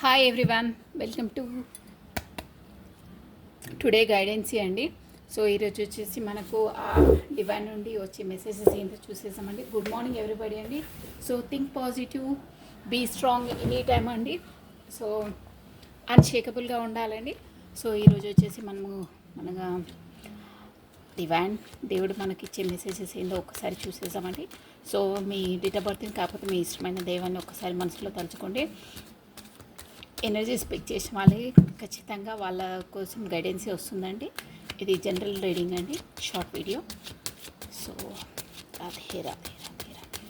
Hi everyone, welcome to today గైడెన్సీ అండి. So ఈరోజు వచ్చేసి మనకు డివైన్ నుండి వచ్చే మెసేజెస్ ఏంటో చూసేసామండి. గుడ్ మార్నింగ్ ఎవ్రీబడి అండి. So think positive, be strong any time అండి. సో అన్షేకబుల్గా ఉండాలండి. సో ఈరోజు వచ్చేసి మనగా డివైన్ దేవుడు మనకి ఇచ్చే మెసేజెస్ ఏందో ఒక్కసారి చూసేసామండి. సో మీ డేట్ ఆఫ్ బర్త్ని కాకపోతే మీ ఇష్టమైన దైవాన్ని ఒక్కసారి మనసులో తలుచుకోండి. ఎనర్జీస్ పిక్ చేసిన వాళ్ళకి ఖచ్చితంగా వాళ్ళ కోసం గైడెన్సీ వస్తుందండి. ఇది జనరల్ రీడింగ్ అండి, short video. So Radhe Radhe Radhe Radhe.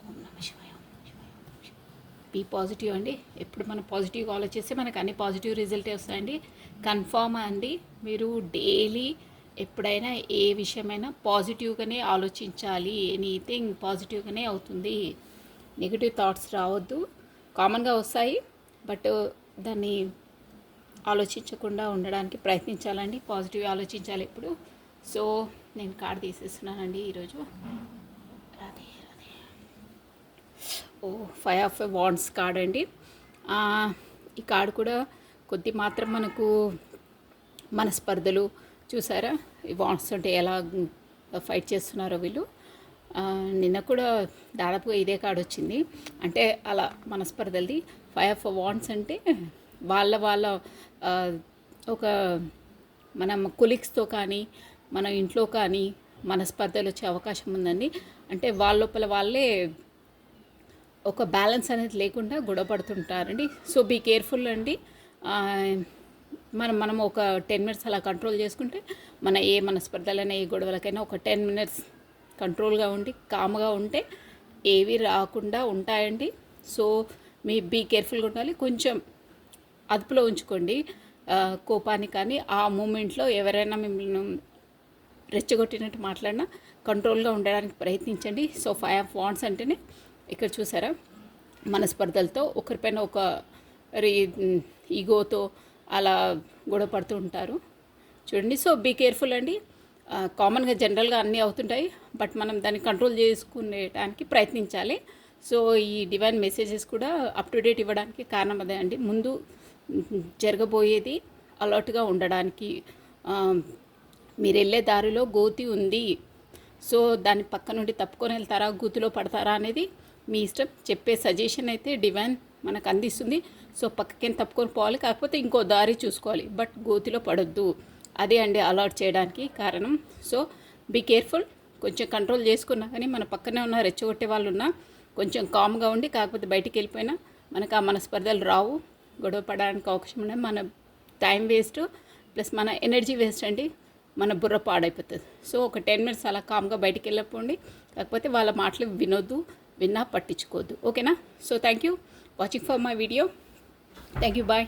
Om నమః శివాయ, ఓం నమః శివాయ, ఓం నమః శివాయ. బీ పాజిటివ్ అండి. ఎప్పుడు మనం పాజిటివ్గా ఆలోచిస్తే మనకు అన్ని పాజిటివ్ రిజల్టే వస్తాయండి. కన్ఫామ్ అండి. మీరు డైలీ ఎప్పుడైనా ఏ విషయమైనా పాజిటివ్గానే ఆలోచించాలి. ఎనీథింగ్ పాజిటివ్గానే అవుతుంది. నెగిటివ్ థాట్స్ రావద్దు. కామన్గా వస్తాయి, బట్ దాన్ని ఆలోచించకుండా ఉండడానికి ప్రయత్నించాలండి. పాజిటివ్ ఆలోచించాలి ఎప్పుడు. సో నేను కార్డ్ తీసేస్తున్నానండి ఈరోజు. రాధే రాధే. ఓ 5 ఆఫ్ వాండ్స్ కార్డ్ అండి. ఈ కార్డు కూడా కొద్ది మాత్రం మనకు మనస్పర్ధలు చూసారా, ఈ వాండ్స్ అంటే ఎలా ఫైట్ చేస్తున్నారో వీళ్ళు. నిన్న కూడా దాదాపుగా ఇదే కార్డు వచ్చింది. అంటే అలా మనస్పర్ధలది. 5 ఆఫ్ వాండ్స్ అంటే వాళ్ళ ఒక మనం కొలీగ్స్తో కానీ మన ఇంట్లో కానీ మనస్పర్ధలు వచ్చే అవకాశం ఉందండి. అంటే వాళ్ళ లోపల వాళ్ళే ఒక బ్యాలెన్స్ అనేది లేకుండా గొడవ పడుతుంటారండి. సో బీ కేర్ఫుల్ అండి. మనం ఒక 10 మినిట్స్ అలా కంట్రోల్ చేసుకుంటే మన ఏ మనస్పర్ధలైనా ఏ గొడవలకైనా ఒక 10 మినిట్స్ కంట్రోల్గా ఉండి కామ్గా ఉంటే ఏవి రాకుండా ఉంటాయండి. సో మీ బీ కేర్ఫుల్గా ఉండాలి. కొంచెం అదుపులో ఉంచుకోండి కోపాన్ని. కానీ ఆ మూమెంట్లో ఎవరైనా మిమ్మల్ని రెచ్చగొట్టినట్టు మాట్లాడినా కంట్రోల్గా ఉండడానికి ప్రయత్నించండి. సో 5 ఆఫ్ వాండ్స్ అంటేనే ఇక్కడ చూసారా, మనస్పర్ధలతో ఒకరిపైన ఒక ఈగోతో అలా గొడవ పడుతూ ఉంటారు చూడండి. సో బీ కేర్ఫుల్ అండి. కామన్గా జనరల్గా అన్నీ అవుతుంటాయి, బట్ మనం దాన్ని కంట్రోల్ చేసుకునేటానికి ప్రయత్నించాలి. సో ఈ డివైన్ మెసేజెస్ కూడా అప్ టు డేట్ ఇవ్వడానికి కారణం అదే అండి. ముందు జరగబోయేది అలర్ట్గా ఉండడానికి. మీరు వెళ్ళే దారిలో గోతి ఉంది, సో దాని పక్క నుండి తప్పుకొని వెళ్తారా, గూతిలో పడతారా అనేది మీ ఇష్టం. చెప్పే సజెషన్ అయితే డివైన్ మనకు అందిస్తుంది. సో పక్కకేం తప్పుకొని పోవాలి, కాకపోతే ఇంకో దారి చూసుకోవాలి, బట్ గోతిలో పడొద్దు. అదే అండి అలర్ట్ చేయడానికి కారణం. So be careful. కొంచెం కంట్రోల్ చేసుకున్నా కానీ మన పక్కనే ఉన్న రెచ్చగొట్టే వాళ్ళు ఉన్నా కొంచెం కామ్గా ఉండి, కాకపోతే బయటికి వెళ్ళిపోయినా మనకు ఆ మనస్పర్ధలు రావు. గొడవ పడడానికి అవకాశం ఉన్నాయి. మన టైం వేస్ట్ ప్లస్ మన ఎనర్జీ వేస్ట్ అండి. మన బుర్ర పాడైపోతుంది. సో ఒక 10 మినిట్స్ అలా కామ్గా బయటికి వెళ్ళకపోండి, కాకపోతే వాళ్ళ మాటలు వినొద్దు, విన్నా పట్టించుకోవద్దు. ఓకేనా? So thank you watching for my video. Thank you. Bye.